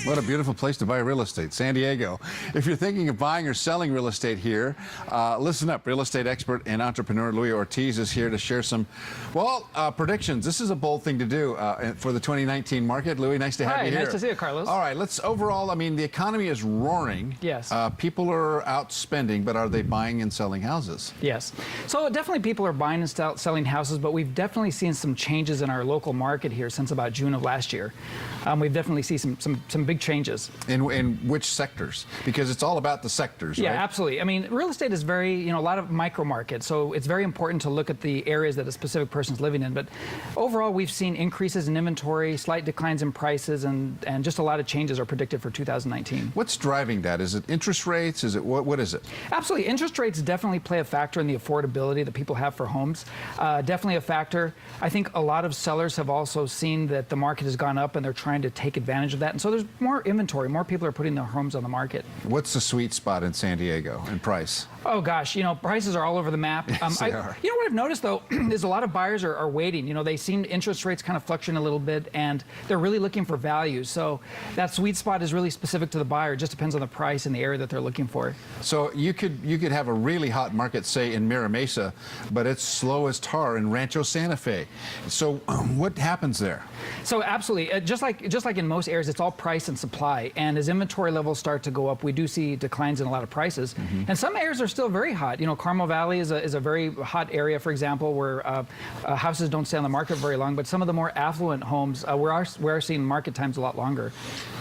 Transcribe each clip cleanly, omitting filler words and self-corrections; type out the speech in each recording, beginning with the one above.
What a beautiful place to buy real estate, San Diego. If you're thinking of buying or selling real estate here, listen up. Real estate expert and entrepreneur Louie Ortiz is here to share some, predictions. This is a bold thing to do for the 2019 market. Louie, nice to have you here. Hi, nice to see you, Carlos. All right, overall, I mean, the economy is roaring. Yes. People are out spending, but are they buying and selling houses? Yes. So definitely people are buying and selling houses, but we've definitely seen some changes in our local market here since about June of last year. We've definitely seen some big changes. In which sectors? Because it's all about the sectors, yeah, right? Yeah, absolutely. I mean, real estate is very, a lot of micro markets, so it's very important to look at the areas that a specific person's living in. But overall, we've seen increases in inventory, slight declines in prices, and just a lot of changes are predicted for 2019. What's driving that? Is it interest rates? Is it what is it? Absolutely. Interest rates definitely play a factor in the affordability that people have for homes. Definitely a factor. I think a lot of sellers have also seen that the market has gone up and they're trying to take advantage of that. And so there's more inventory. More people are putting their homes on the market. What's the sweet spot in San Diego in price? Oh gosh, prices are all over the map. Yes, they are. What I've noticed though is a lot of buyers are waiting. They seem interest rates kind of fluctuating a little bit, and they're really looking for value. So that sweet spot is really specific to the buyer. It just depends on the price and the area that they're looking for. So you could have a really hot market, say in Mira Mesa, but it's slow as tar in Rancho Santa Fe. So what happens there? So absolutely, just like in most areas, it's all price and supply. And as inventory levels start to go up, we do see declines in a lot of prices. And some areas are still very hot. Carmel Valley is a very hot area, for example, where houses don't stay on the market very long. But some of the more affluent homes, we're seeing market times a lot longer.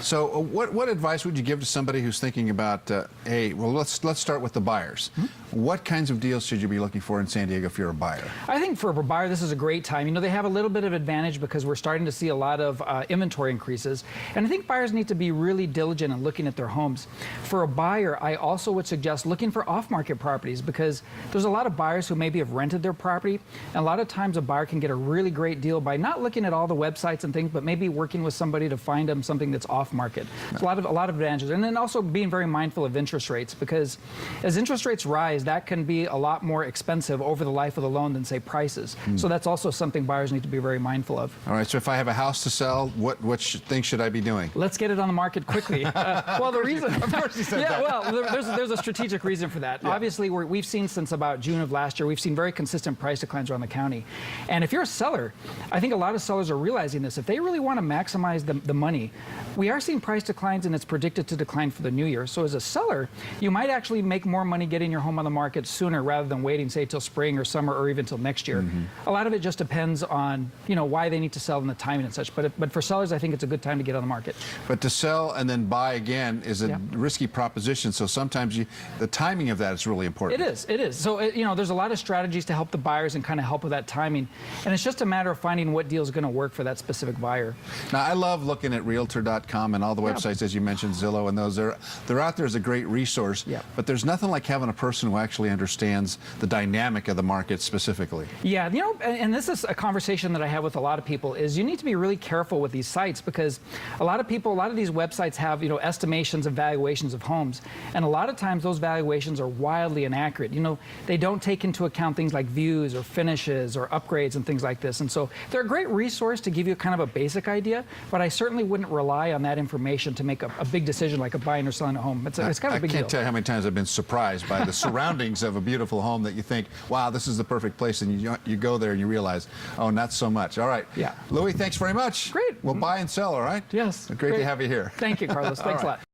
So what advice would you give to somebody who's thinking about, let's start with the buyers. What kinds of deals should you be looking for in San Diego if you're a buyer? I think for a buyer, this is a great time. They have a little bit of advantage because we're starting to see a lot of inventory increases. And I think buyers need to be really diligent in looking at their homes. For a buyer, I also would suggest looking for off-market properties, because there's a lot of buyers who maybe have rented their property. And a lot of times a buyer can get a really great deal by not looking at all the websites and things, but maybe working with somebody to find them something that's off-market. There's a lot of advantages. And then also being very mindful of interest rates, because as interest rates rise, that can be a lot more expensive over the life of the loan than, say, prices. So that's also something buyers need to be very mindful of. All right, so if I have a house to sell, what things should I be doing? Let's get it on the market quickly. Well, the reason... Of course you said that. Well, there's a strategic reason for that. Yeah. Obviously, we've seen since about June of last year, we've seen very consistent price declines around the county. And if you're a seller, I think a lot of sellers are realizing this. If they really want to maximize the money, we are seeing price declines, and it's predicted to decline for the new year. So as a seller, you might actually make more money getting your home on the market sooner rather than waiting, say, till spring or summer or even till next year. A lot of it just depends on, why they need to sell and the timing and such. But for sellers, I think it's a good time to get on the market. But to sell and then buy again is a risky proposition. So sometimes the timing of that is really important. It is. So, there's a lot of strategies to help the buyers and kind of help with that timing. And it's just a matter of finding what deal is going to work for that specific buyer. Now, I love looking at Realtor.com and all the websites, as you mentioned, Zillow and those. They're out there as a great resource. Yeah. But there's nothing like having a person who actually understands the dynamic of the market specifically. Yeah, and this is a conversation that I have with a lot of people, is you need to be really careful with these sites, because a lot of these websites have, estimations and valuations of homes. And a lot of times those valuations are wildly inaccurate. They don't take into account things like views or finishes or upgrades and things like this. And so they're a great resource to give you kind of a basic idea, but I certainly wouldn't rely on that information to make a big decision like a buying or selling a home. It's kind of a big deal. I can't tell you how many times I've been surprised by the surroundings of a beautiful home that you think, wow, this is the perfect place, and you go there and you realize, oh, not so much. All right. Yeah. Louie, thanks very much. Great. We'll buy and sell, all right? Yes. Great to have you here. Thank you, Carlos. Thanks a lot.